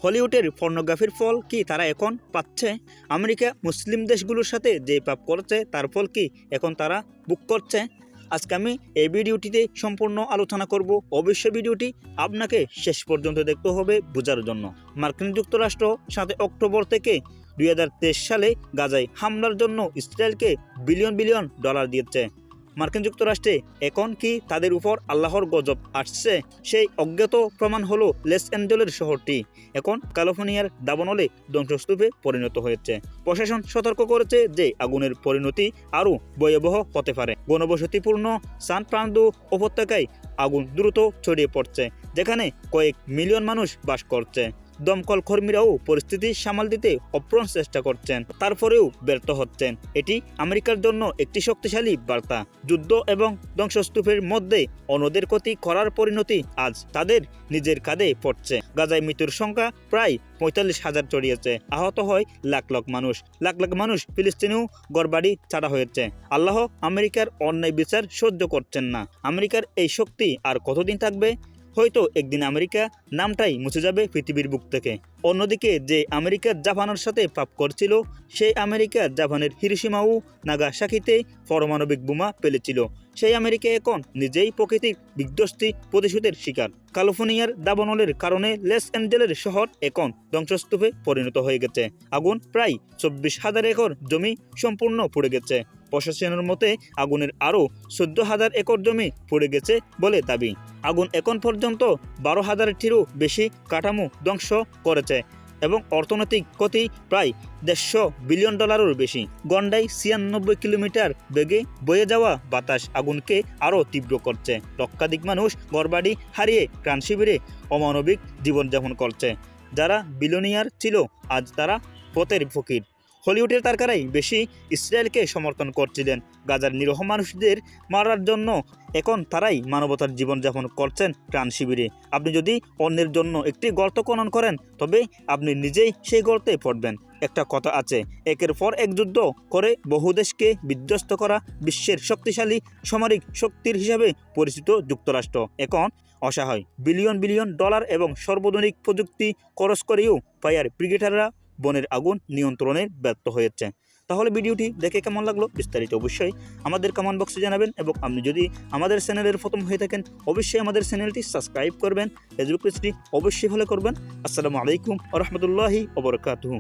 হলিউডের পর্নোগ্রাফির ফল কি তারা এখন পাচ্ছে? আমেরিকা মুসলিম দেশগুলোর সাথে যে পাপ করেছে তার ফল কি এখন তারা বুক করছে? আজকে আমি এই ভিডিওটিতে সম্পূর্ণ আলোচনা করব। অবশ্যই ভিডিওটি আপনাকে শেষ পর্যন্ত দেখতে হবে বোঝার জন্য। মার্কিন যুক্তরাষ্ট্র 7 অক্টোবর থেকে 2023 সালে গাজায় হামলার জন্য ইসরায়েলকে বিলিয়ন বিলিয়ন ডলার দিয়েছে। মার্কিন যুক্তরাষ্ট্রে এখন কি তাদের উপর আল্লাহর গজব আসছে? সেই অজ্ঞাত প্রমাণ হলো লস অ্যাঞ্জেলেস শহরটি এখন ক্যালিফোর্নিয়ার দাবানলে ধ্বংসস্তূপে পরিণত হয়েছে। প্রশাসন সতর্ক করেছে যে আগুনের পরিণতি আরও ভয়াবহ হতে পারে। ঘনবসতিপূর্ণ সান ফ্রান্সিসকো উপত্যকায় আগুন দ্রুত ছড়িয়ে পড়ছে, যেখানে কয়েক মিলিয়ন মানুষ বাস করছে। দমকল কর্মীরাও পরিস্থিতি সামাল দিতে অপ্রাণ চেষ্টা করছেন, তারপরেও ব্যর্থ হচ্ছেন। এটি আমেরিকার জন্য একটি শক্তিশালী বার্তা। যুদ্ধ এবং ধ্বংসস্তূপের মধ্যে অন্যদের ক্ষতি করার পরিণতি আজ তাদের নিজের কাঁধে পড়ছে। গাজায় মৃত্যুর সংখ্যা প্রায় 45,000 ছড়িয়েছে। আহত হয় লাখ লাখ মানুষ। লাখ লাখ মানুষ ফিলিস্তিনেও ঘরবাড়ি ছাড়া হয়েছে। আল্লাহ আমেরিকার অন্যায় বিচার সহ্য করছেন না। আমেরিকার এই শক্তি আর কতদিন থাকবে? হয়তো একদিন আমেরিকা নামটাই মুছে যাবে পৃথিবীর বুক থেকে। অন্যদিকে যে আমেরিকা জাপানের সাথে পাপ করছিল, সেই আমেরিকা জাপানের হিরোশিমা ও নাগাসাকিতে পারমাণবিক বোমা ফেলেছিল। সেই আমেরিকা এখন নিজেই প্রকৃতির বিধ্বস্তি প্রতিশোধের শিকার। ক্যালিফোর্নিয়ার দাবানলের কারণে লস অ্যাঞ্জেলেস শহর এখন ধ্বংসস্তূপে পরিণত হয়ে গেছে। আগুন প্রায় 24,000 একর জমি সম্পূর্ণ পুড়ে গেছে। প্রশাসনের মতে আগুনের আরও 14,000 একর জমি পুড়ে গেছে বলে দাবি। আগুন এখন পর্যন্ত 12,000-টিরও বেশি কাঠামো ধ্বংস করেছে এবং অর্থনৈতিক ক্ষতি প্রায় 150 বিলিয়ন ডলারেরও বেশি। ঘণ্টায় 96 কিলোমিটার বেগে বয়ে যাওয়া বাতাস আগুনকে আরও তীব্র করছে। লক্ষাধিক মানুষ ঘরবাড়ি হারিয়ে ত্রাণ শিবিরে অমানবিক জীবনযাপন করছে। যারা বিলিয়নিয়ার ছিল আজ তারা পথের ফকির। হলিউডের তারকারাই বেশি ইসরায়েলকে সমর্থন করছিলেন গাজার নিরীহ মানুষদের মারার জন্য। এখন তারাই মানবতার জীবনযাপন করছেন ত্রাণ শিবিরে। আপনি যদি অন্যের জন্য একটি গর্ত খনন করেন, তবে আপনি নিজেই সেই গর্তে পড়বেন। একটা কথা আছে, একের পর এক যুদ্ধ করে বহু দেশকে বিধ্বস্ত করা বিশ্বের শক্তিশালী সামরিক শক্তির হিসাবে পরিচিত যুক্তরাষ্ট্র এখন অসহায়। বিলিয়ন বিলিয়ন ডলার এবং সর্বাধুনিক প্রযুক্তি খরচ করেও ফায়ার ব্রিগেডাররা বনের আগুন নিয়ন্ত্রণে ব্যর্থ হয়েছে। তাহলে ভিডিওটি দেখে কেমন লাগলো বিস্তারিত অবশ্যই আমাদের কমেন্ট বক্সে জানাবেন, এবং আপনি যদি আমাদের চ্যানেলের প্রথম হয়ে থাকেন অবশ্যই আমাদের চ্যানেলটি সাবস্ক্রাইব করবেন, ফেসবুক পেজটি অবশ্যই ফলো করবেন। আসসালামু আলাইকুম ওয়া রাহমাতুল্লাহি ওয়া বারাকাতুহু।